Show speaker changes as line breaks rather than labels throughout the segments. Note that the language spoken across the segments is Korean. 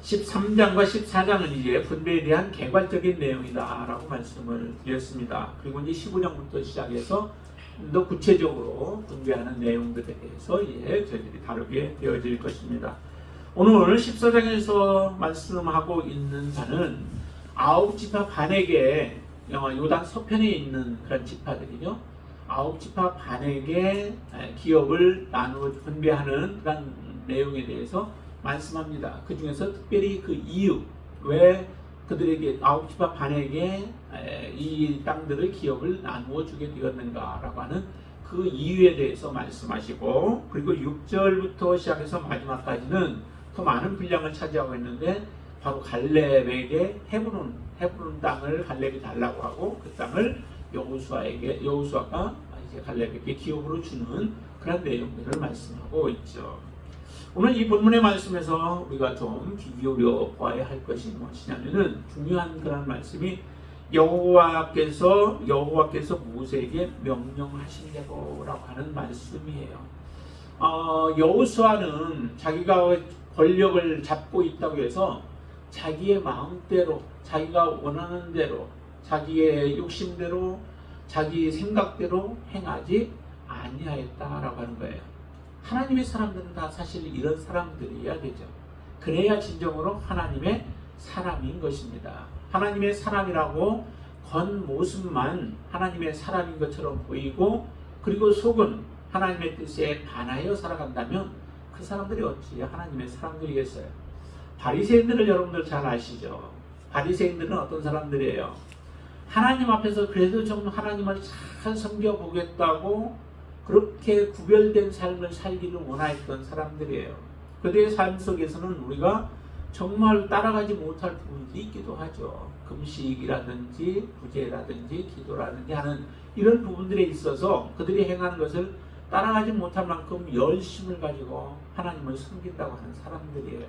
13장과 14장은 이제 분배에 대한 개괄적인 내용이다라고 말씀을 드렸습니다. 그리고 이제 15장부터 시작해서 더 구체적으로 분배하는 내용들에 대해서 이제 저희들이 다루게 되어질 것입니다. 오늘 14장에서 말씀하고 있는 바는 9지파 반에게 요단 서편에 있는 그런 지파들이죠. 9지파 반에게 기업을 나누어 분배하는 그런 내용에 대해서 말씀합니다. 그 중에서 특별히 그 이유, 왜 그들에게 9지파 반에게 이 땅들을 기업을 나누어 주게 되었는가라고 하는 그 이유에 대해서 말씀하시고, 그리고 6절부터 시작해서 마지막까지는 더 많은 분량을 차지하고 있는데 바로 갈렙에게 헤브론 땅을 갈렙이 달라고 하고 그 땅을 여호수아가 이제 갈렙에게 기업으로 주는 그런 내용들을 말씀하고 있죠. 오늘 이 본문의 말씀에서 우리가 좀 귀 기울여 보아야 할 것이 무엇이냐면은 중요한 그런 말씀이 여호와께서 모세에게 명령하신 대로라고 하는 말씀이에요. 여호수아는 자기가 권력을 잡고 있다고 해서 자기의 마음대로, 자기가 원하는 대로, 자기의 욕심대로, 자기 생각대로 행하지 아니하였다라고 하는 거예요. 하나님의 사람들은 다 사실 이런 사람들이어야 되죠. 그래야 진정으로 하나님의 사람인 것입니다. 하나님의 사람이라고 겉모습만 하나님의 사람인 것처럼 보이고, 그리고 속은 하나님의 뜻에 반하여 살아간다면 그 사람들이 어찌 하나님의 사람들이겠어요? 바리새인들을 여러분들 잘 아시죠? 바리새인들은 어떤 사람들이에요? 하나님 앞에서 그래도 좀 하나님을 잘 섬겨보겠다고 그렇게 구별된 삶을 살기를 원하였던 사람들이에요. 그들의 삶 속에서는 우리가 정말 따라가지 못할 부분들이 있기도 하죠. 금식이라든지 구제라든지 기도라든지 하는 이런 부분들에 있어서 그들이 행하는 것을 따라가지 못할 만큼 열심을 가지고 하나님을 섬긴다고 하는 사람들이에요.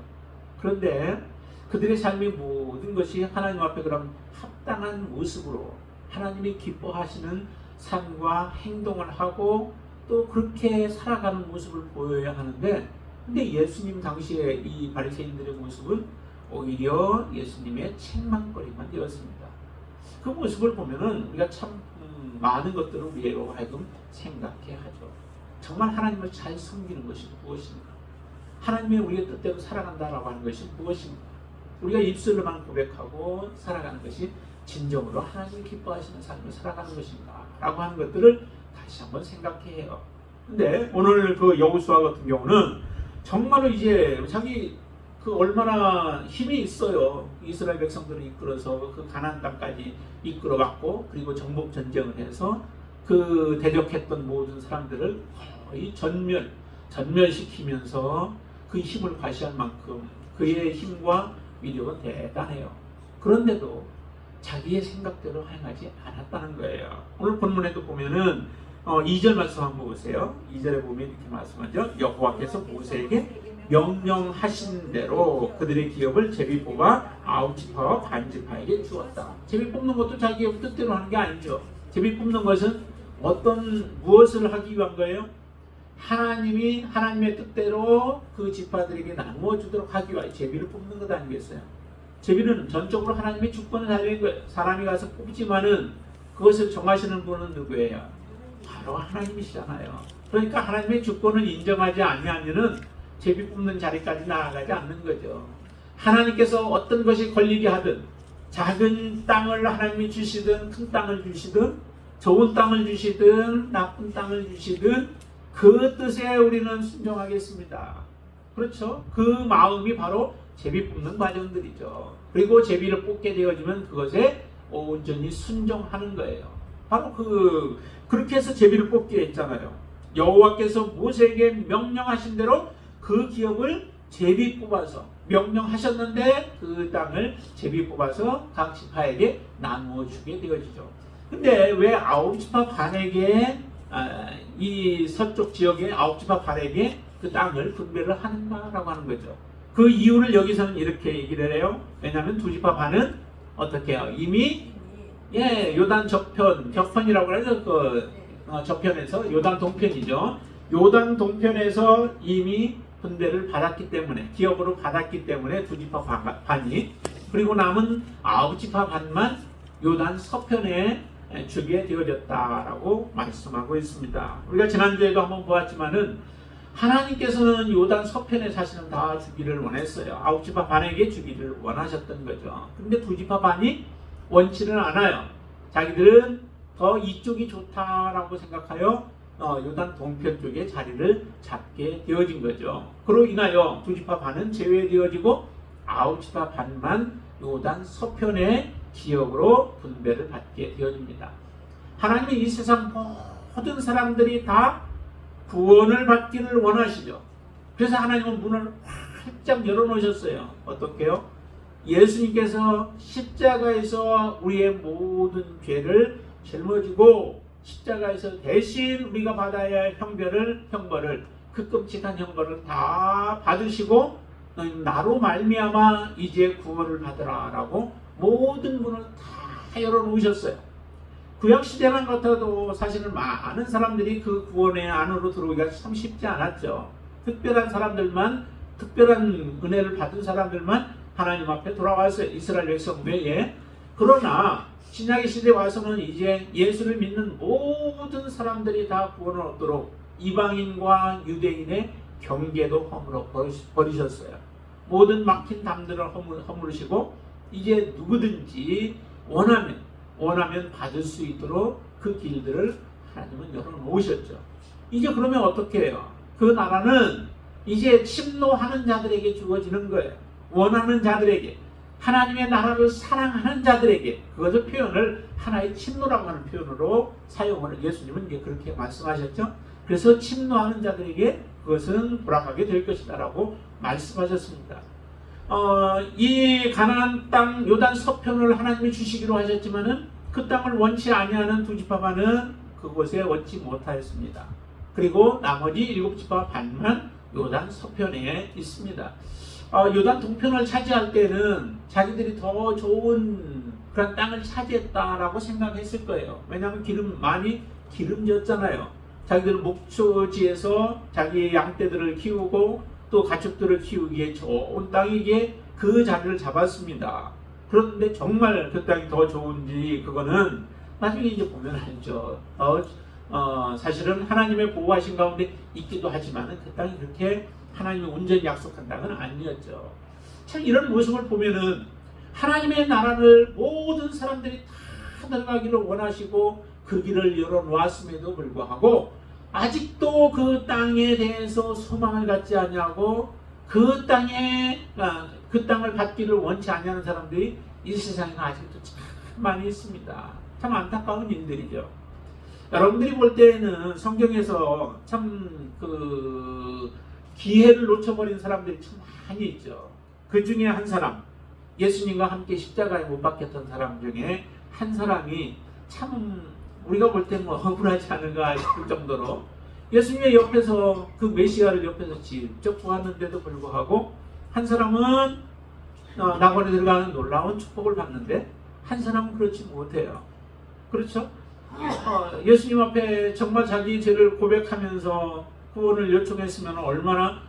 그런데 그들의 삶의 모든 것이 하나님 앞에 그럼 합당한 모습으로 하나님이 기뻐하시는 삶과 행동을 하고 또 그렇게 살아가는 모습을 보여야 하는데, 근데 예수님 당시에 이 바리새인들의 모습은 오히려 예수님의 책망거리만 되었습니다. 그 모습을 보면은 우리가 참 많은 것들을 우리로 하여금 생각해 하죠. 정말 하나님을 잘 섬기는 것이 무엇인가? 하나님의 우리의 뜻대로 살아간다라고 하는 것이 무엇인가? 우리가 입술로만 고백하고 살아가는 것이 진정으로 하나님이 기뻐하시는 삶을 살아가는 것인가? 라고 하는 것들을 다시 한번 생각해요. 근데 오늘 그 여호수아 같은 경우는 정말로 이제 자기 그 얼마나 힘이 있어요. 이스라엘 백성들을 이끌어서 그 가나안 땅까지 이끌어갔고, 그리고 정복 전쟁을 해서 그 대적했던 모든 사람들을 거의 전멸시키면서 그 힘을 과시한 만큼 그의 힘과 위력은 대단해요. 그런데도 자기의 생각대로 행하지 않았다는 거예요. 오늘 본문에도 보면은 2절 말씀 한번 보세요. 2절에 보면 이렇게 말씀하죠. 여호와께서 모세에게 명령하신 대로 그들의 기업을 제비 뽑아 9지파와 반지파에게 주었다. 제비 뽑는 것도 자기의 뜻대로 하는 게 아니죠. 제비 뽑는 것은 무엇을 하기 위한 거예요? 하나님이 하나님의 뜻대로 그 지파들에게 나누어 주도록 하기 위하여 제비를 뽑는 것 아니겠어요? 제비는 전적으로 하나님의 주권을 달린 거예요. 사람이 가서 뽑지만은 그것을 정하시는 분은 누구예요? 바로 하나님이시잖아요. 그러니까 하나님의 주권을 인정하지 않으면은 제비 뽑는 자리까지 나아가지 않는 거죠. 하나님께서 어떤 것이 걸리게 하든, 작은 땅을 하나님이 주시든 큰 땅을 주시든 좋은 땅을 주시든 나쁜 땅을 주시든 그 뜻에 우리는 순종하겠습니다. 그렇죠? 그 마음이 바로 제비 뽑는 과정들이죠. 그리고 제비를 뽑게 되어지면 그것에 온전히 순종하는 거예요. 바로 그렇게 해서 제비를 뽑게 했잖아요. 여호와께서 모세에게 명령하신 대로 그 기업을 제비 뽑아서 명령하셨는데 그 땅을 제비 뽑아서 각 지파에게 나누어 주게 되어지죠. 근데 왜 9지파 반에게 이 서쪽 지역의 9지파 반에게 그 땅을 분배를 하는가라고 하는 거죠. 그 이유를 여기서는 이렇게 얘기를 해요. 왜냐하면 2지파 반은 어떻게 해요? 이미 요단 적편이라고 해서 그 저편에서 요단 동편이죠. 요단 동편에서 이미 분배를 받았기 때문에, 기업으로 받았기 때문에 두 지파 반이, 그리고 남은 아홉 지파 반만 요단 서편에 주게 되어졌다라고 말씀하고 있습니다. 우리가 지난주에도 한번 보았지만은 하나님께서는 요단 서편에 사실은 다 주기를 원했어요. 아홉 지파 반에게 주기를 원하셨던 거죠. 근데 두 지파 반이 원치는 않아요. 자기들은 더 이쪽이 좋다라고 생각하여 요단 동편 쪽에 자리를 잡게 되어진 거죠. 그로 인하여 두 지파 반은 제외되어지고 아홉 지파 반만 요단 서편의 지역으로 분배를 받게 되어집니다. 하나님은 이 세상 모든 사람들이 다 구원을 받기를 원하시죠. 그래서 하나님은 문을 활짝 열어놓으셨어요. 어떻게요? 예수님께서 십자가에서 우리의 모든 죄를 짊어지고 십자가에서 대신 우리가 받아야 할 형벌을, 그 끔찍한 형벌을 다 받으시고 너희는 나로 말미암아 이제 구원을 받으라라고 모든 문을 다 열어놓으셨어요. 구약시대만 같아도 사실은 많은 사람들이 그 구원의 안으로 들어오기가 참 쉽지 않았죠. 특별한 사람들만, 특별한 은혜를 받은 사람들만 하나님 앞에 돌아왔어요. 이스라엘 백성 외에. 그러나 신약의 시대에 와서는 이제 예수를 믿는 모든 사람들이 다 구원을 얻도록 이방인과 유대인의 경계도 허물어 버리셨어요. 모든 막힌 담들을 허물으시고 이제 누구든지 원하면 받을 수 있도록 그 길들을 하나님은 열어놓으셨죠. 이제 그러면 어떻게 해요? 그 나라는 이제 침노하는 자들에게 주어지는 거예요. 원하는 자들에게, 하나님의 나라를 사랑하는 자들에게, 그것을 표현을 하나의 침노라고 하는 표현으로 사용을 예수님은 이제 그렇게 말씀하셨죠. 그래서 침노하는 자들에게 그것은 불합하게 될 것이다라고 말씀하셨습니다. 이 가나안 땅 요단 서편을 하나님이 주시기로 하셨지만은 그 땅을 원치 아니하는 두 지파 반은 그곳에 얻지 못하였습니다. 그리고 나머지 일곱 지파 반만 요단 서편에 있습니다. 요단 동편을 차지할 때는 자기들이 더 좋은 그런 땅을 차지했다라고 생각했을 거예요. 왜냐하면 많이 기름졌잖아요. 자기들 목초지에서 자기의 양떼들을 키우고 또 가축들을 키우기에 좋은 땅이기에 그 자리를 잡았습니다. 그런데 정말 그 땅이 더 좋은지 그거는 나중에 이제 보면 알죠. 사실은 하나님의 보호하신 가운데 있기도 하지만 그 땅이 그렇게 하나님이 온전히 약속한 땅은 아니었죠. 참 이런 모습을 보면은 하나님의 나라를 모든 사람들이 다 들어가기를 원하시고 그 길을 열어놓았음에도 불구하고 아직도 그 땅에 대해서 소망을 갖지 아니하고 그 땅을 받기를 원치 아니하는 사람들이 이 세상에 아직도 참 많이 있습니다. 참 안타까운 일들이죠. 여러분들이 볼 때에는 성경에서 참 기회를 놓쳐버린 사람들이 참 많이 있죠. 그 중에 한 사람, 예수님과 함께 십자가에 못 박혔던 사람 중에 한 사람이 참 우리가 볼 때 억울하지 않은가 싶을 정도로 예수님의 옆에서 그 메시아를 옆에서 직접 보았는데도 불구하고 한 사람은 낙원에 들어가는 놀라운 축복을 받는데 한 사람은 그렇지 못해요. 그렇죠? 예수님 앞에 정말 자기 죄를 고백하면서 구원을 요청했으면 얼마나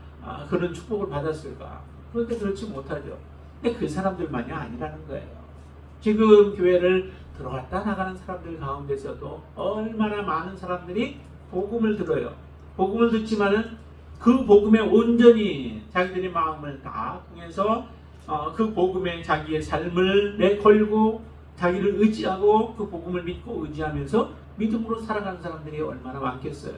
그런 축복을 받았을까. 그런데 그렇지 못하죠. 근데 그 사람들만이 아니라는 거예요. 지금 교회를 들어갔다 나가는 사람들 가운데서도 얼마나 많은 사람들이 복음을 들어요. 복음을 듣지만은 그 복음에 온전히 자기들의 마음을 다 통해서 그 복음에 자기의 삶을 내걸고 자기를 의지하고 그 복음을 믿고 의지하면서 믿음으로 살아가는 사람들이 얼마나 많겠어요.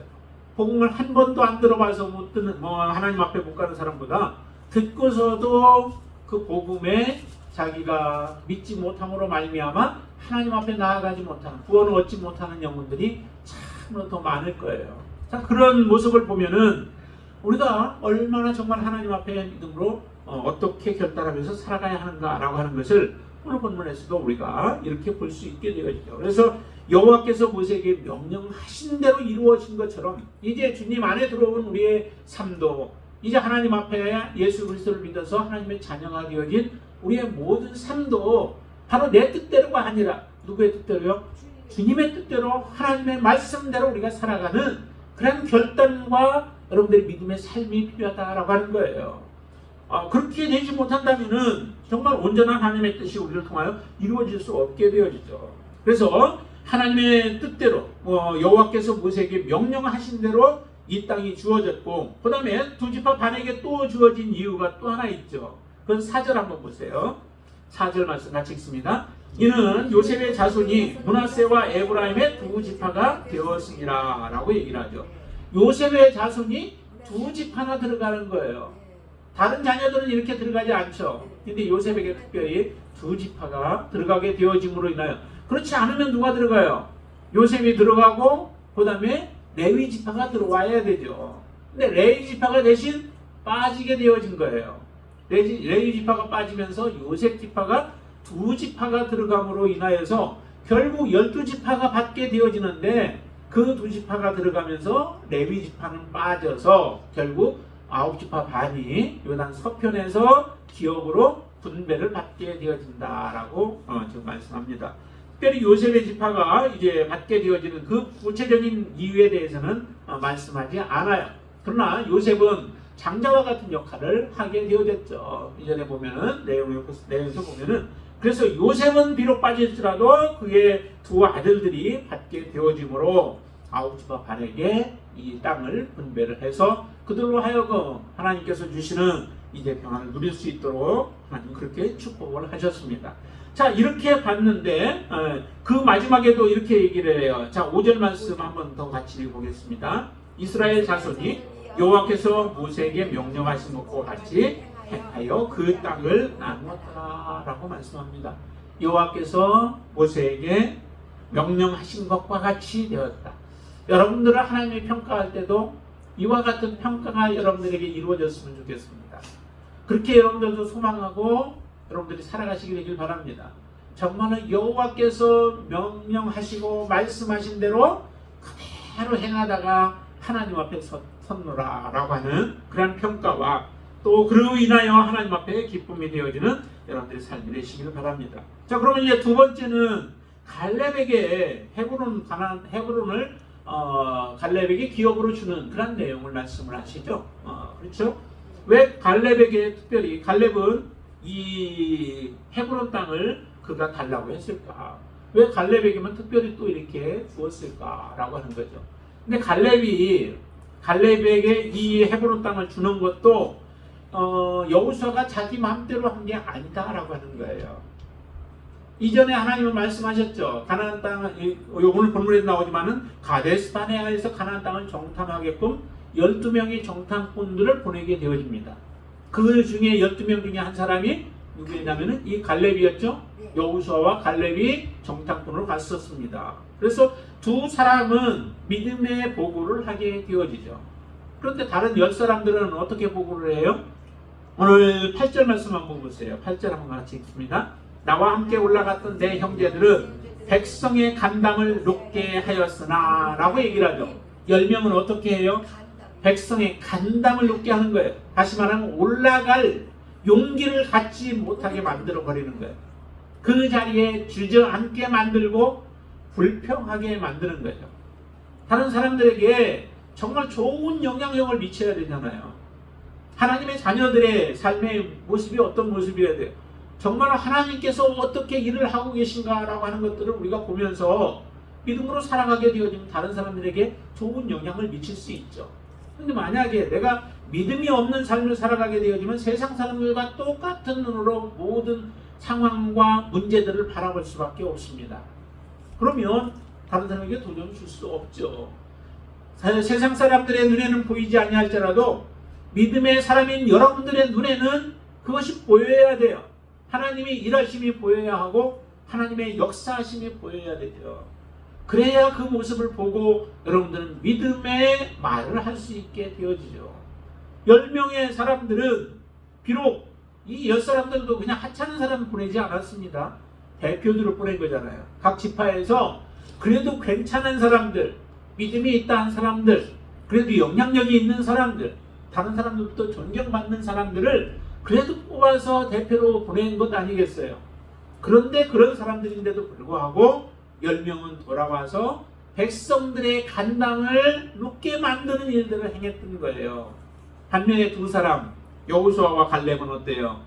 복음을 한 번도 안 들어봐서 못 듣는 하나님 앞에 못 가는 사람보다 듣고서도 그 복음에 자기가 믿지 못함으로 말미암아 하나님 앞에 나아가지 못하는, 구원을 얻지 못하는 영혼들이 참으로 더 많을 거예요. 자, 그런 모습을 보면은 우리가 얼마나 정말 하나님 앞에 믿음으로 어떻게 결단하면서 살아가야 하는가라고 하는 것을 오늘 본문에서도 우리가 이렇게 볼 수 있게 되어지죠. 그래서 여호와께서 모세에게 명령하신 대로 이루어진 것처럼 이제 주님 안에 들어온 우리의 삶도 이제 하나님 앞에 예수 그리스도를 믿어서 하나님의 자녀가 되어진 우리의 모든 삶도 바로 내 뜻대로가 아니라 누구의 뜻대로요? 주님의 뜻대로 하나님의 말씀대로 우리가 살아가는 그런 결단과 여러분들의 믿음의 삶이 필요하다라고 하는 거예요. 그렇게 되지 못한다면은 정말 온전한 하나님의 뜻이 우리를 통하여 이루어질 수 없게 되어지죠. 그래서 하나님의 뜻대로 여호와께서 모세에게 명령하신 대로 이 땅이 주어졌고, 그 다음에 두 지파 반에게 또 주어진 이유가 또 하나 있죠. 그건 4절 한번 보세요. 4절 말씀 같이 읽습니다. 이는 요셉의 자손이 므낫세와 에브라임의 두 지파가 되었으니라 라고 얘기를 하죠. 요셉의 자손이 두 지파나 들어가는 거예요. 다른 자녀들은 이렇게 들어가지 않죠. 근데 요셉에게 특별히 두 지파가 들어가게 되어짐으로 인하여, 그렇지 않으면 누가 들어가요? 요셉이 들어가고 그 다음에 레위 지파가 들어와야 되죠. 근데 레위 지파가 대신 빠지게 되어진 거예요. 레위 지파가 빠지면서 요셉 지파가 두 지파가 들어감으로 인하여서 결국 12지파가 받게 되어지는데, 그 두 지파가 들어가면서 레위 지파는 빠져서 결국 9지파 반이 요단 서편에서 기업으로 분배를 받게 되어진다라고 지금 말씀합니다. 특별히 요셉의 지파가 이제 받게 되어지는 그 구체적인 이유에 대해서는 말씀하지 않아요. 그러나 요셉은 장자와 같은 역할을 하게 되어졌죠. 이전에 보면은 내용에서 보면은, 그래서 요셉은 비록 빠질지라도 그의 두 아들들이 받게 되어지므로 9지파 반에게 이 땅을 분배를 해서 그들로 하여금 하나님께서 주시는 이제 평안을 누릴 수 있도록 하나님 그렇게 축복을 하셨습니다. 자, 이렇게 봤는데 그 마지막에도 이렇게 얘기를 해요. 자, 5절 말씀 한번 더 같이 읽어보겠습니다. 이스라엘 자손이 여호와께서 모세에게 명령하신 것과 같이 행하여 그 땅을 나누었다 라고 말씀합니다. 여호와께서 모세에게 명령하신 것과 같이 되었다. 여러분들은 하나님의 평가할 때도 이와 같은 평가가 여러분들에게 이루어졌으면 좋겠습니다. 그렇게 여러분들도 소망하고 여러분들이 살아가시게 되길 바랍니다. 정말로 여호와께서 명령하시고 말씀하신 대로 그대로 행하다가 하나님 앞에 섰노라 라고 하는 그런 평가와, 또 그로 인하여 하나님 앞에 기쁨이 되어지는 여러분들의 삶이 되시기를 바랍니다. 자, 그러면 이제 두 번째는 갈렙에게 헤브론을 갈렙에게 기업으로 주는 그런 내용을 말씀을 하시죠. 그렇죠? 왜 갈렙에게 특별히, 갈렙은 이 헤브론 땅을 그가 달라고 했을까? 왜 갈렙에게만 특별히 또 이렇게 주었을까라고 하는 거죠. 근데 갈렙에게 이 헤브론 땅을 주는 것도 여호수아가 자기 마음대로 한 게 아니다라고 하는 거예요. 이전에 하나님은 말씀하셨죠. 가나안 땅, 오늘 본문에 나오지만은 가데스 바네아에서 가나안 땅을 정탐하게끔 12명의 정탐꾼들을 보내게 되어집니다. 그 중에 12명 중에 한 사람이 누구였냐면은 이 갈렙이었죠. 여호수아와 갈렙이 정탐꾼으로 갔었습니다. 그래서 두 사람은 믿음의 보고를 하게 되어지죠. 그런데 다른 10사람들은 어떻게 보고를 해요? 오늘 8절 말씀 한번 보세요. 8절 한번 같이 읽습니다. 나와 함께 올라갔던 내 형제들은 백성의 간담을 높게 하였으나 라고 얘기를 하죠. 10명은 어떻게 해요? 백성의 간담을 높게 하는 거예요. 다시 말하면 올라갈 용기를 갖지 못하게 만들어 버리는 거예요. 그 자리에 주저앉게 만들고 불평하게 만드는 거죠. 다른 사람들에게 정말 좋은 영향력을 미쳐야 되잖아요. 하나님의 자녀들의 삶의 모습이 어떤 모습이어야 돼요? 정말 하나님께서 어떻게 일을 하고 계신가라고 하는 것들을 우리가 보면서 믿음으로 살아가게 되어지면 다른 사람들에게 좋은 영향을 미칠 수 있죠. 근데 만약에 내가 믿음이 없는 삶을 살아가게 되어지면 세상 사람들과 똑같은 눈으로 모든 상황과 문제들을 바라볼 수밖에 없습니다. 그러면 다른 사람에게 도전을 줄 수 없죠. 세상 사람들의 눈에는 보이지 아니할지라도 믿음의 사람인 여러분들의 눈에는 그것이 보여야 돼요. 하나님의 일하심이 보여야 하고 하나님의 역사하심이 보여야 되죠. 그래야 그 모습을 보고 여러분들은 믿음의 말을 할 수 있게 되어지죠. 10명의 사람들은 비록 이 10사람들도 그냥 하찮은 사람을 보내지 않았습니다. 대표들을 보낸 거잖아요. 각 지파에서 그래도 괜찮은 사람들, 믿음이 있다 한 사람들, 그래도 영향력이 있는 사람들, 다른 사람들부터 존경받는 사람들을 그래도 뽑아서 대표로 보낸 것 아니겠어요. 그런데 그런 사람들인데도 불구하고 10명은 돌아와서 백성들의 간당을 높게 만드는 일들을 행했던 거예요. 반면에 두 사람 여호수아와 갈렙은 어때요?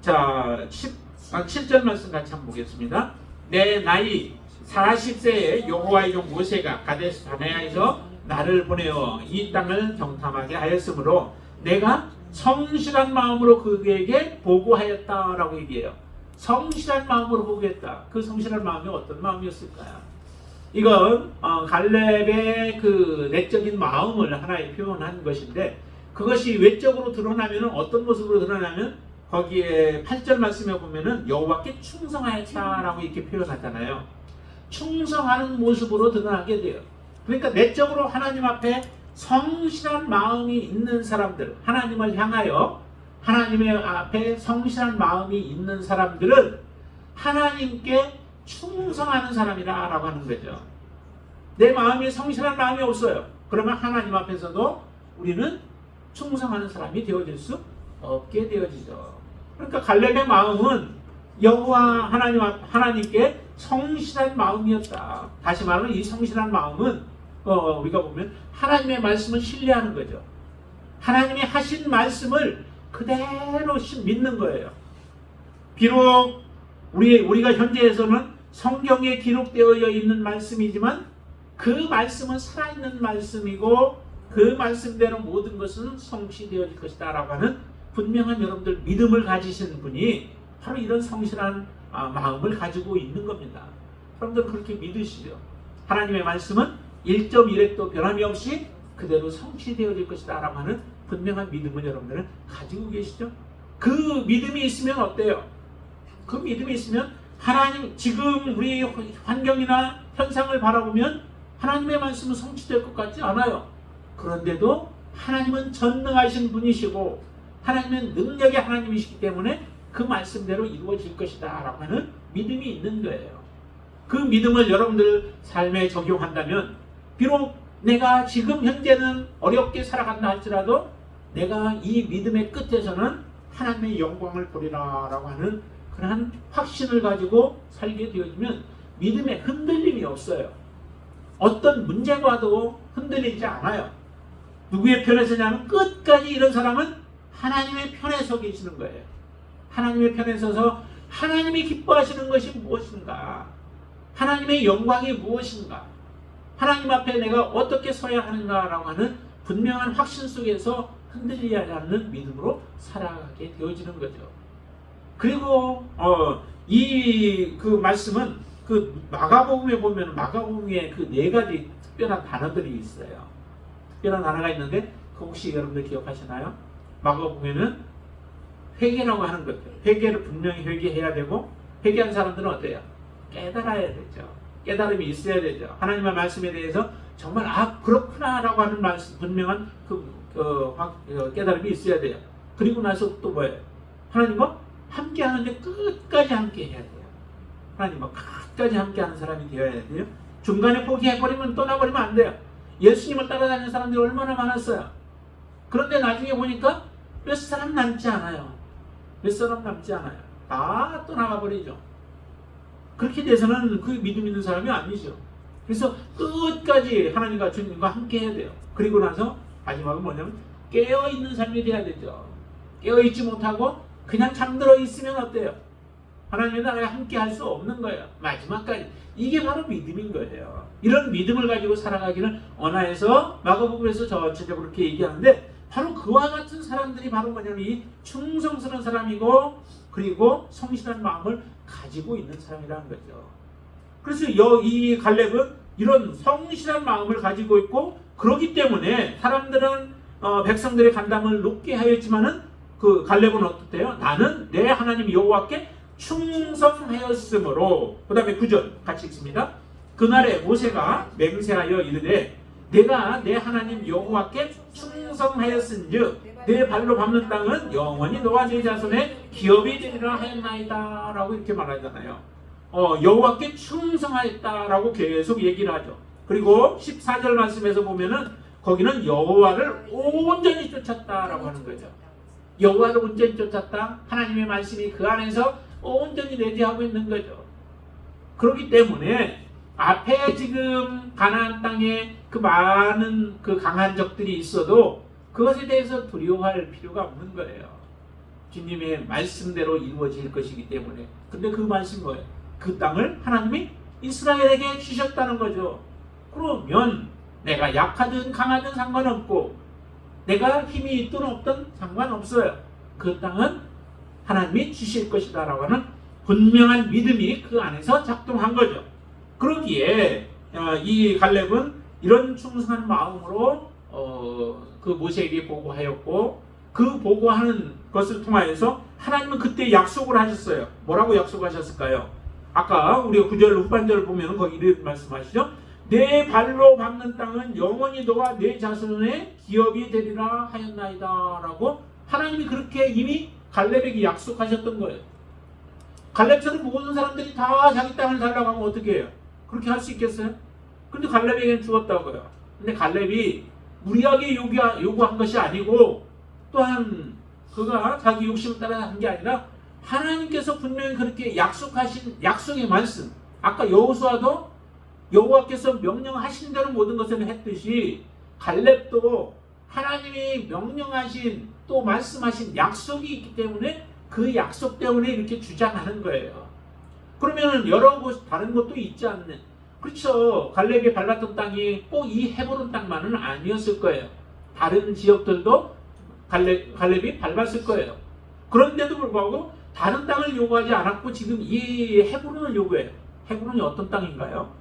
자, 7절 말씀 같이 한번 보겠습니다. 내 나이 40세에 여호와의 종 모세가 가데스 바네아에서 나를 보내어 이 땅을 경탐하게 하였으므로 내가 성실한 마음으로 그에게 보고하였다라고 얘기해요. 성실한 마음으로 보고했다. 그 성실한 마음이 어떤 마음이었을까요? 이건 갈렙의 그 내적인 마음을 하나에 표현한 것인데, 그것이 외적으로 드러나면 어떤 모습으로 드러나면 거기에 8절 말씀에 보면은 여호와께 충성하였다라고 이렇게 표현하잖아요. 충성하는 모습으로 드러나게 돼요. 그러니까 내적으로 하나님 앞에 성실한 마음이 있는 사람들, 하나님을 향하여 하나님의 앞에 성실한 마음이 있는 사람들은 하나님께 충성하는 사람이라고 하는 거죠. 내 마음에 성실한 마음이 없어요. 그러면 하나님 앞에서도 우리는 충성하는 사람이 되어질 수 없게 되어지죠. 그러니까 갈렙의 마음은 여호와 하나님께 성실한 마음이었다. 다시 말하면 이 성실한 마음은 우리가 보면 하나님의 말씀을 신뢰하는 거죠. 하나님이 하신 말씀을 그대로 믿는 거예요. 비록 우리가 현재에서는 성경에 기록되어 있는 말씀이지만 그 말씀은 살아있는 말씀이고 그 말씀대로 모든 것은 성취되어질 것이다 라고 하는 분명한 여러분들 믿음을 가지신 분이 바로 이런 성실한 마음을 가지고 있는 겁니다. 여러분들 그렇게 믿으시죠? 하나님의 말씀은 1.1획도 변함이 없이 그대로 성취되어질 것이다 라고 하는 분명한 믿음을 여러분들은 가지고 계시죠? 그 믿음이 있으면 어때요? 그 믿음이 있으면 하나님, 지금 우리 환경이나 현상을 바라보면 하나님의 말씀은 성취될 것 같지 않아요. 그런데도 하나님은 전능하신 분이시고 하나님은 능력의 하나님이시기 때문에 그 말씀대로 이루어질 것이다 라고 하는 믿음이 있는 거예요. 그 믿음을 여러분들 삶에 적용한다면 비록 내가 지금 현재는 어렵게 살아간다 할지라도 내가 이 믿음의 끝에서는 하나님의 영광을 보리라 라고 하는 그러한 확신을 가지고 살게 되어지면 믿음에 흔들림이 없어요. 어떤 문제가 와도 흔들리지 않아요. 누구의 편에 서냐면 끝까지 이런 사람은 하나님의 편에 서 계시는 거예요. 하나님의 편에 서서 하나님이 기뻐하시는 것이 무엇인가? 하나님의 영광이 무엇인가? 하나님 앞에 내가 어떻게 서야 하는가라고 하는 분명한 확신 속에서 흔들리지 않는 믿음으로 살아가게 되어지는 거죠. 그리고 이 그 말씀은 그 마가복음에 보면 마가복음에 그 4가지 특별한 단어들이 있어요. 특별한 단어가 있는데 그 혹시 여러분들 기억하시나요? 마가복음에는 회개라고 하는 것들, 회개를 분명히 회개해야 되고 회개한 사람들은 어때요? 깨달아야 되죠. 깨달음이 있어야 되죠. 하나님의 말씀에 대해서 정말 그렇구나라고 하는 말씀, 분명한 깨달음이 있어야 돼요. 그리고 나서 또 뭐예요? 하나님과 함께 하는데 끝까지 함께 해야 돼요. 하나님과 끝까지 함께 하는 사람이 되어야 돼요. 중간에 포기해버리면 떠나버리면 안 돼요. 예수님을 따라다니는 사람들이 얼마나 많았어요. 그런데 나중에 보니까 몇 사람 남지 않아요. 몇 사람 남지 않아요. 다 떠나가버리죠. 그렇게 돼서는 그 믿음 있는 사람이 아니죠. 그래서 끝까지 하나님과 주님과 함께 해야 돼요. 그리고 나서 마지막은 뭐냐면 깨어있는 삶이 돼야 되죠. 깨어있지 못하고 그냥 잠들어 있으면 어때요? 하나님의 나라에 함께 할 수 없는 거예요. 마지막까지. 이게 바로 믿음인 거예요. 이런 믿음을 가지고 살아가기를 언하에서 마가복음에서 전체적으로 그렇게 얘기하는데 바로 그와 같은 사람들이 바로 뭐냐면 이 충성스러운 사람이고 그리고 성실한 마음을 가지고 있는 사람이라는 거죠. 그래서 이 갈렙은 이런 성실한 마음을 가지고 있고 그렇기 때문에 사람들은 백성들의 간담을 높게 하였지만은 그 갈렙은 어떻대요? 나는 내 하나님 여호와께 충성하였으므로. 그 다음에 9절 같이 읽습니다. 그날에 모세가 맹세하여 이르되 내가 내 하나님 여호와께 충성하였은즉 내 발로 밟는 땅은 영원히 너와 네 자손의 기업이 되리라 하였나이다 라고 이렇게 말하잖아요. 여호와께 충성하였다라고 계속 얘기를 하죠. 그리고 14절 말씀에서 보면은 거기는 여호와를 온전히 쫓았다라고 하는 거죠. 여호와를 온전히 쫓았다. 하나님의 말씀이 그 안에서 온전히 내재하고 있는 거죠. 그렇기 때문에 앞에 지금 가나안 땅에 그 많은 그 강한 적들이 있어도 그것에 대해서 두려워할 필요가 없는 거예요. 주님의 말씀대로 이루어질 것이기 때문에. 근데 그 말씀 뭐예요? 그 땅을 하나님이 이스라엘에게 주셨다는 거죠. 그러면 내가 약하든 강하든 상관없고 내가 힘이 있든 없든 상관없어요. 그 땅은 하나님이 주실 것이다 라고 하는 분명한 믿음이 그 안에서 작동한 거죠. 그러기에 이 갈렙은 이런 충성한 마음으로 그 모세에게 보고하였고, 그 보고하는 것을 통하여서 하나님은 그때 약속을 하셨어요. 뭐라고 약속하셨을까요? 아까 우리가 9절 후반절을 보면 거기 이런 말씀하시죠. 내 발로 밟는 땅은 영원히 너와 내 자손의 기업이 되리라 하였나이다 라고 하나님이 그렇게 이미 갈렙에게 약속하셨던 거예요. 갈렙처럼 모든 사람들이 다 자기 땅을 달라고 하면 어떻게 해요? 그렇게 할 수 있겠어요? 근데 갈렙에게는 주었다고요. 근데 갈렙이 무리하게 요구한 것이 아니고, 또한 그가 자기 욕심을 따라 한 게 아니라 하나님께서 분명히 그렇게 약속하신 약속의 말씀, 아까 여호수아도 여호와께서 명령하신 대로 모든 것을 했듯이 갈렙도 하나님이 명령하신 또 말씀하신 약속이 있기 때문에 그 약속 때문에 이렇게 주장하는 거예요. 그러면 여러 곳 다른 것도 있지 않는, 그렇죠. 갈렙이 발랐던 땅이 꼭 이 헤브론 땅만은 아니었을 거예요. 다른 지역들도 갈렙이 밟았을 거예요. 그런데도 불구하고 다른 땅을 요구하지 않았고 지금 이 헤브론을 요구해요. 헤브론이 어떤 땅인가요?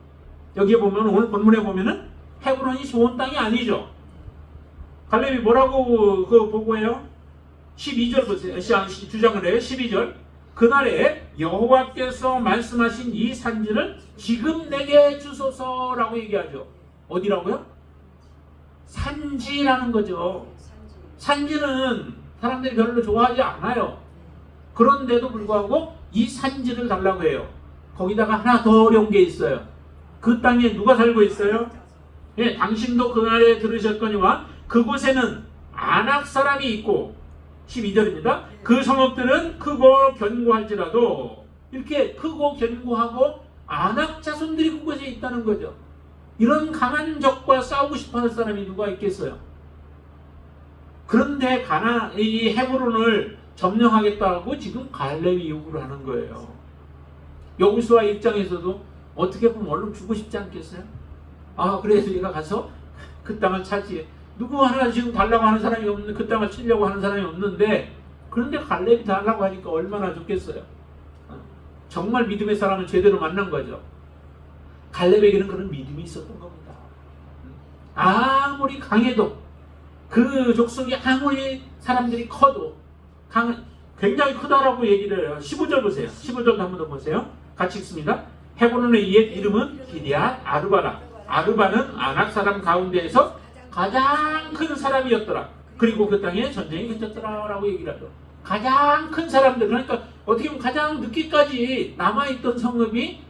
여기에 보면, 오늘 본문에 보면은 헤브론이 좋은 땅이 아니죠. 갈렙이 뭐라고 그 보고해요? 12절 보세요. 주장을 해요. 12절. 그날에 여호와께서 말씀하신 이 산지를 지금 내게 주소서라고 얘기하죠. 어디라고요? 산지라는 거죠. 산지는 사람들이 별로 좋아하지 않아요. 그런데도 불구하고 이 산지를 달라고 해요. 거기다가 하나 더 어려운 게 있어요. 그 땅에 누가 살고 있어요? 예, 당신도 그날에 들으셨거니와 그곳에는 아낙 사람이 있고, 12절입니다. 그 성읍들은 크고 견고할지라도, 이렇게 크고 견고하고 아낙 자손들이 그곳에 있다는 거죠. 이런 강한 적과 싸우고 싶어하는 사람이 누가 있겠어요? 그런데 이 헤브론을 점령하겠다고 지금 갈렙이 요구를 하는 거예요. 여호수아 입장에서도 어떻게 보면 얼른 주고 싶지 않겠어요? 그래서 얘가 가서 그 땅을 차지해. 누구 하나 지금 달라고 하는 사람이 없는데, 그 땅을 치려고 하는 사람이 없는데, 그런데 갈렙이 달라고 하니까 얼마나 좋겠어요. 정말 믿음의 사람을 제대로 만난 거죠. 갈렙에게는 그런 믿음이 있었던 겁니다. 아무리 강해도, 그 족속이 아무리 사람들이 커도 굉장히 크다라고 얘기를 해요. 15절 보세요. 15절도 한 번 더 보세요. 같이 읽습니다. 헤브론의 옛 이름은 기럇 아르바라. 아르바는 아낙 사람 가운데에서 가장 큰 사람이었더라. 그리고 그 땅에 전쟁이 그쳤더라 라고 얘기를 하죠. 가장 큰 사람들, 그러니까 어떻게 보면 가장 늦게까지 남아있던 성읍이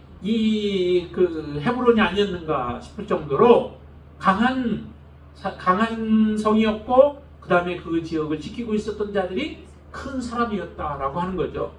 그 헤브론이 아니었는가 싶을 정도로 강한 성이었고, 그 다음에 그 지역을 지키고 있었던 자들이 큰 사람이었다라고 하는 거죠.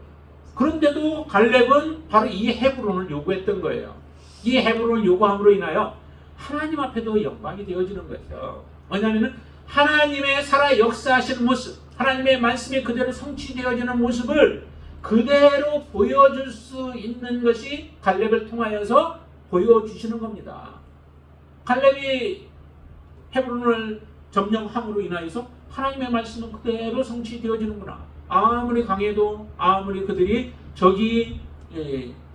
그런데도 갈렙은 바로 이 헤브론을 요구했던 거예요. 이 헤브론을 요구함으로 인하여 하나님 앞에도 영광이 되어지는 거죠. 왜냐하면 하나님의 살아 역사하시는 모습, 하나님의 말씀이 그대로 성취되어지는 모습을 그대로 보여줄 수 있는 것이 갈렙을 통하여서 보여주시는 겁니다. 갈렙이 헤브론을 점령함으로 인하여서 하나님의 말씀은 그대로 성취되어지는구나. 아무리 강해도, 아무리 그들이 저기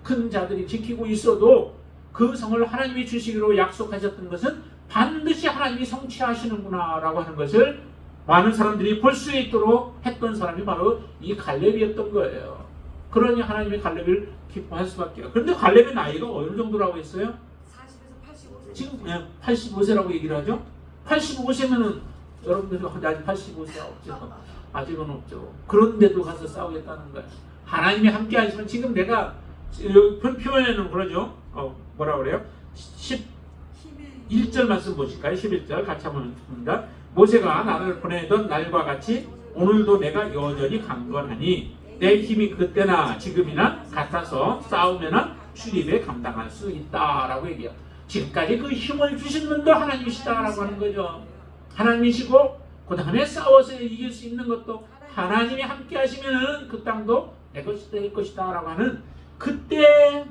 큰 자들이 지키고 있어도 그 성을 하나님이 주시기로 약속하셨던 것은 반드시 하나님이 성취하시는구나 라고 하는 것을 많은 사람들이 볼 수 있도록 했던 사람이 바로 이 갈렙이었던 거예요. 그러니 하나님이 갈렙을 기뻐할 수밖에 없어요. 그런데 갈렙의 나이가 어느 정도라고 했어요?
40에서 85세.
지금 85세라고 얘기를 하죠. 85세면은 여러분들이 아직 85세가 없죠. 아직은 없죠. 그런데도 가서 싸우겠다는 거예요. 하나님이 함께 하시면, 지금 내가 표현에는 그러죠. 뭐라 그래요? 11절 말씀 보실까요? 11절 같이 한번 봅니다. 모세가 나를 보내던 날과 같이 오늘도 내가 여전히 강건하니 내 힘이 그때나 지금이나 같아서 싸우면 출입에 감당할 수 있다라고 얘기해요. 지금까지 그 힘을 주신 분도 하나님이시다라고 하는 거죠. 하나님이시고 그 다음에 싸워서 이길 수 있는 것도 하나님이 함께 하시면은 그 땅도 내 것이 될 것이다 라고 하는, 그때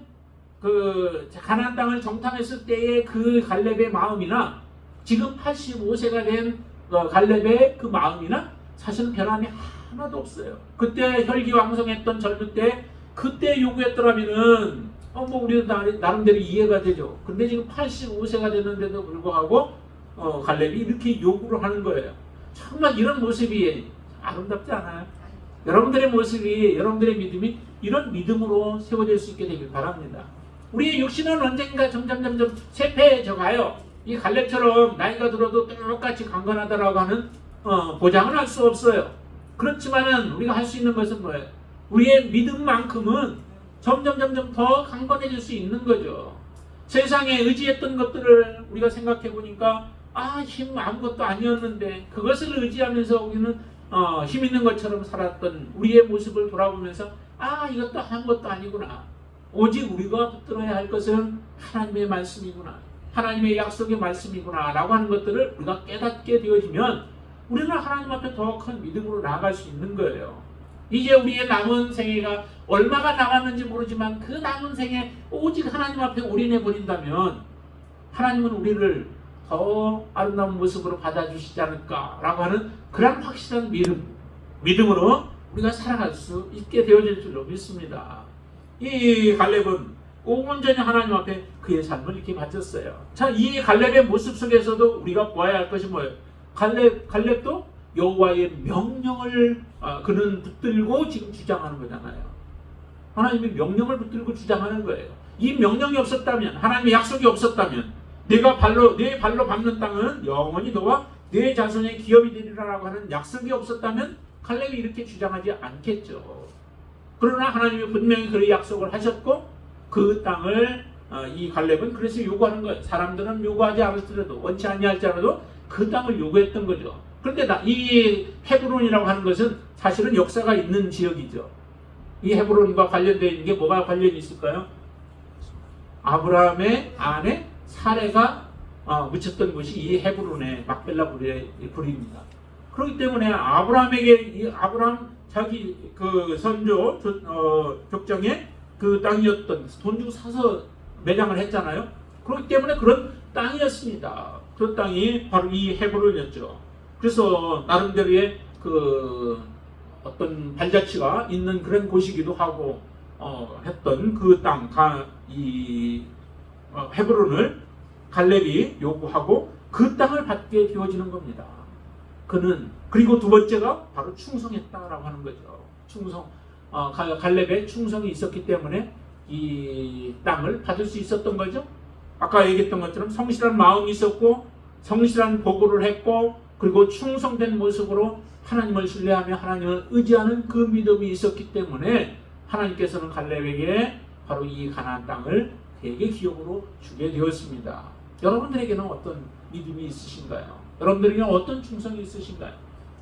그 가나안 땅을 정탐했을 때의 그 갈렙의 마음이나 지금 85세가 된 갈렙의 그 마음이나 사실은 변함이 하나도 없어요. 그때 혈기왕성했던 젊을 때 그때 요구했더라면은 뭐 우리도 나름대로 이해가 되죠. 근데 지금 85세가 됐는데도 불구하고 갈렙이 이렇게 요구를 하는 거예요. 정말 이런 모습이 아름답지 않아요? 여러분들의 모습이, 여러분들의 믿음이 이런 믿음으로 세워질 수 있게 되길 바랍니다. 우리의 육신은 언젠가 점점 쇠폐해져 가요. 이 갈렙처럼 나이가 들어도 똑같이 강건하다라고 하는 보장은 할 수 없어요. 그렇지만은 우리가 할 수 있는 것은 뭐예요? 우리의 믿음만큼은 점점 더 강건해질 수 있는 거죠. 세상에 의지했던 것들을 우리가 생각해 보니까 힘 아무것도 아니었는데 그것을 의지하면서 우리는 힘 있는 것처럼 살았던 우리의 모습을 돌아보면서 이것도 아무것도 아니구나. 오직 우리가 붙들어야 할 것은 하나님의 말씀이구나. 하나님의 약속의 말씀이구나 라고 하는 것들을 우리가 깨닫게 되어지면 우리는 하나님 앞에 더 큰 믿음으로 나아갈 수 있는 거예요. 이제 우리의 남은 생애가 얼마가 남았는지 모르지만 그 남은 생에 오직 하나님 앞에 올인해 버린다면 하나님은 우리를 더 아름다운 모습으로 받아주시지 않을까라고 하는 그런 확실한 믿음으로 우리가 살아갈 수 있게 되어질 줄로 믿습니다. 이 갈렙은 온전히 하나님 앞에 그의 삶을 이렇게 바쳤어요. 자, 이 갈렙의 모습 속에서도 우리가 보아야 할 것이 뭐예요? 갈렙도 여호와의 명령을 그는 붙들고 지금 주장하는 거잖아요. 하나님의 명령을 붙들고 주장하는 거예요. 이 명령이 없었다면, 하나님의 약속이 없었다면 내 발로 밟는 땅은 영원히 너와 내 자손의 기업이 되리라라고 하는 약속이 없었다면 갈렙이 이렇게 주장하지 않겠죠. 그러나 하나님이 분명히 그의 약속을 하셨고 그 땅을 이 갈렙은 그래서 요구하는 거예요. 사람들은 요구하지 않을지라도, 원치 아니할지라도 그 땅을 요구했던 거죠. 그런데 이 헤브론이라고 하는 것은 사실은 역사가 있는 지역이죠. 이 헤브론과 관련되어 있는 게 뭐가 관련이 있을까요? 아브라함의 아내 사레가 묻혔던 곳이 이 헤브론의 막벨라 불입니다. 그렇기 때문에 아브라함 자기 그 선조 족장의 그 땅이었던, 돈 주고 사서 매장을 했잖아요. 그렇기 때문에 그런 땅이었습니다. 그 땅이 바로 이 헤브론이었죠. 그래서 나름대로의 그 어떤 발자취가 있는 그런 곳이기도 하고 했던 그 땅, 이 헤브론을 갈렙이 요구하고 그 땅을 받게 되어지는 겁니다. 그리고 두 번째가 바로 충성했다라고 하는 거죠. 갈렙의 충성이 있었기 때문에 이 땅을 받을 수 있었던 거죠. 아까 얘기했던 것처럼 성실한 마음이 있었고 성실한 보고를 했고 그리고 충성된 모습으로 하나님을 신뢰하며 하나님을 의지하는 그 믿음이 있었기 때문에 하나님께서는 갈렙에게 바로 이 가나안 땅을 그에게 기업으로 주게 되었습니다. 여러분들에게는 어떤 믿음이 있으신가요? 여러분들에게는 어떤 충성이 있으신가요?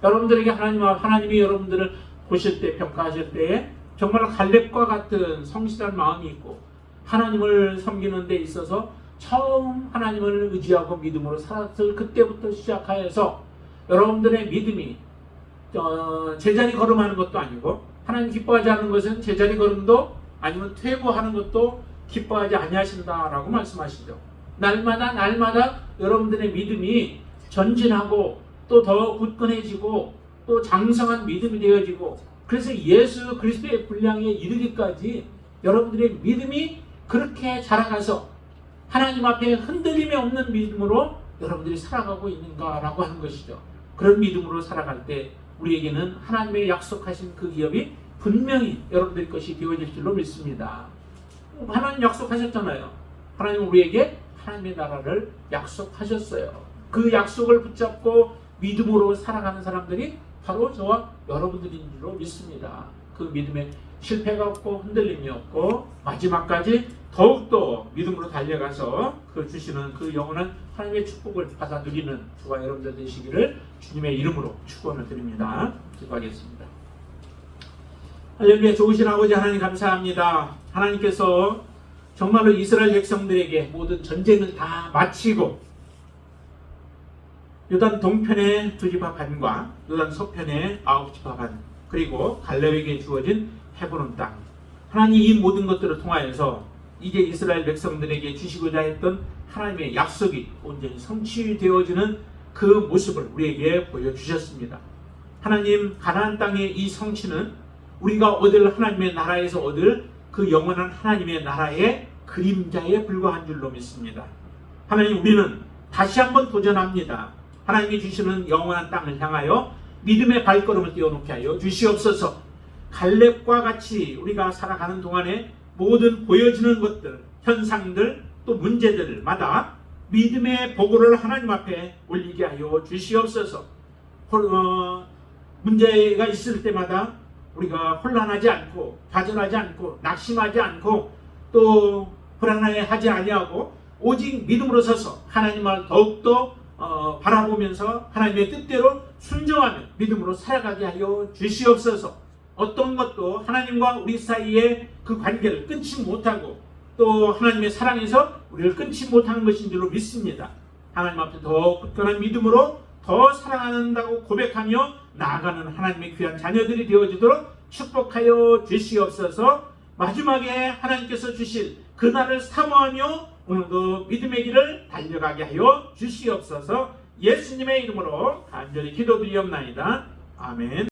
여러분들에게 하나님이 여러분들을 보실 때, 평가하실 때에 정말 갈렙과 같은 성실한 마음이 있고 하나님을 섬기는 데 있어서 처음 하나님을 의지하고 믿음으로 살았을 그때부터 시작하여서 여러분들의 믿음이 제자리 걸음하는 것도 아니고 하나님 기뻐하지 않는 것은 제자리 걸음도 아니면 퇴보하는 것도 기뻐하지 아니하신다라고 말씀하시죠. 날마다 여러분들의 믿음이 전진하고 또 더 굳건해지고 또 장성한 믿음이 되어지고 그래서 예수 그리스도의 분량에 이르기까지 여러분들의 믿음이 그렇게 자라가서 하나님 앞에 흔들림이 없는 믿음으로 여러분들이 살아가고 있는가라고 하는 것이죠. 그런 믿음으로 살아갈 때 우리에게는 하나님의 약속하신 그 기업이 분명히 여러분들 것이 되어질 줄로 믿습니다. 하나님 약속하셨잖아요. 하나님 우리에게 하나님의 나라를 약속하셨어요. 그 약속을 붙잡고 믿음으로 살아가는 사람들이 바로 저와 여러분들인 줄로 믿습니다. 그 믿음에 실패가 없고 흔들림이 없고 마지막까지 더욱더 믿음으로 달려가서 그 주시는 그 영원한 하나님의 축복을 받아 누리는 저와 여러분들 되시기를 주님의 이름으로 축원을 드립니다. 기도하겠습니다. 할렐루야. 좋으신 아버지 하나님 감사합니다. 하나님께서 정말로 이스라엘 백성들에게 모든 전쟁을 다 마치고 요단 동편의 2지파 반과 요단 서편의 9지파 반, 그리고 갈렙에게 주어진 헤브론 땅, 하나님 이 모든 것들을 통하여서 이제 이스라엘 백성들에게 주시고자 했던 하나님의 약속이 온전히 성취되어지는 그 모습을 우리에게 보여주셨습니다. 하나님 가나안 땅의 이 성취는 우리가 얻을 하나님의 나라에서 얻을 그 영원한 하나님의 나라의 그림자에 불과한 줄로 믿습니다. 하나님, 우리는 다시 한번 도전합니다. 하나님이 주시는 영원한 땅을 향하여 믿음의 발걸음을 띄워놓게 하여 주시옵소서. 갈렙과 같이 우리가 살아가는 동안에 모든 보여지는 것들, 현상들, 또 문제들마다 믿음의 보고를 하나님 앞에 올리게 하여 주시옵소서. 문제가 있을 때마다 우리가 혼란하지 않고 좌절하지 않고 낙심하지 않고 또 불안해하지 아니하고 오직 믿음으로 서서 하나님을 더욱더 바라보면서 하나님의 뜻대로 순종하며 믿음으로 살아가게 하여 주시옵소서. 어떤 것도 하나님과 우리 사이의 그 관계를 끊지 못하고 또 하나님의 사랑에서 우리를 끊지 못하는 것인 줄로 믿습니다. 하나님 앞에 더 굳건한 믿음으로 더 사랑한다고 고백하며 나아가는 하나님의 귀한 자녀들이 되어지도록 축복하여 주시옵소서. 마지막에 하나님께서 주실 그날을 사모하며 오늘도 믿음의 길을 달려가게 하여 주시옵소서. 예수님의 이름으로 간절히 기도드리옵나이다. 아멘.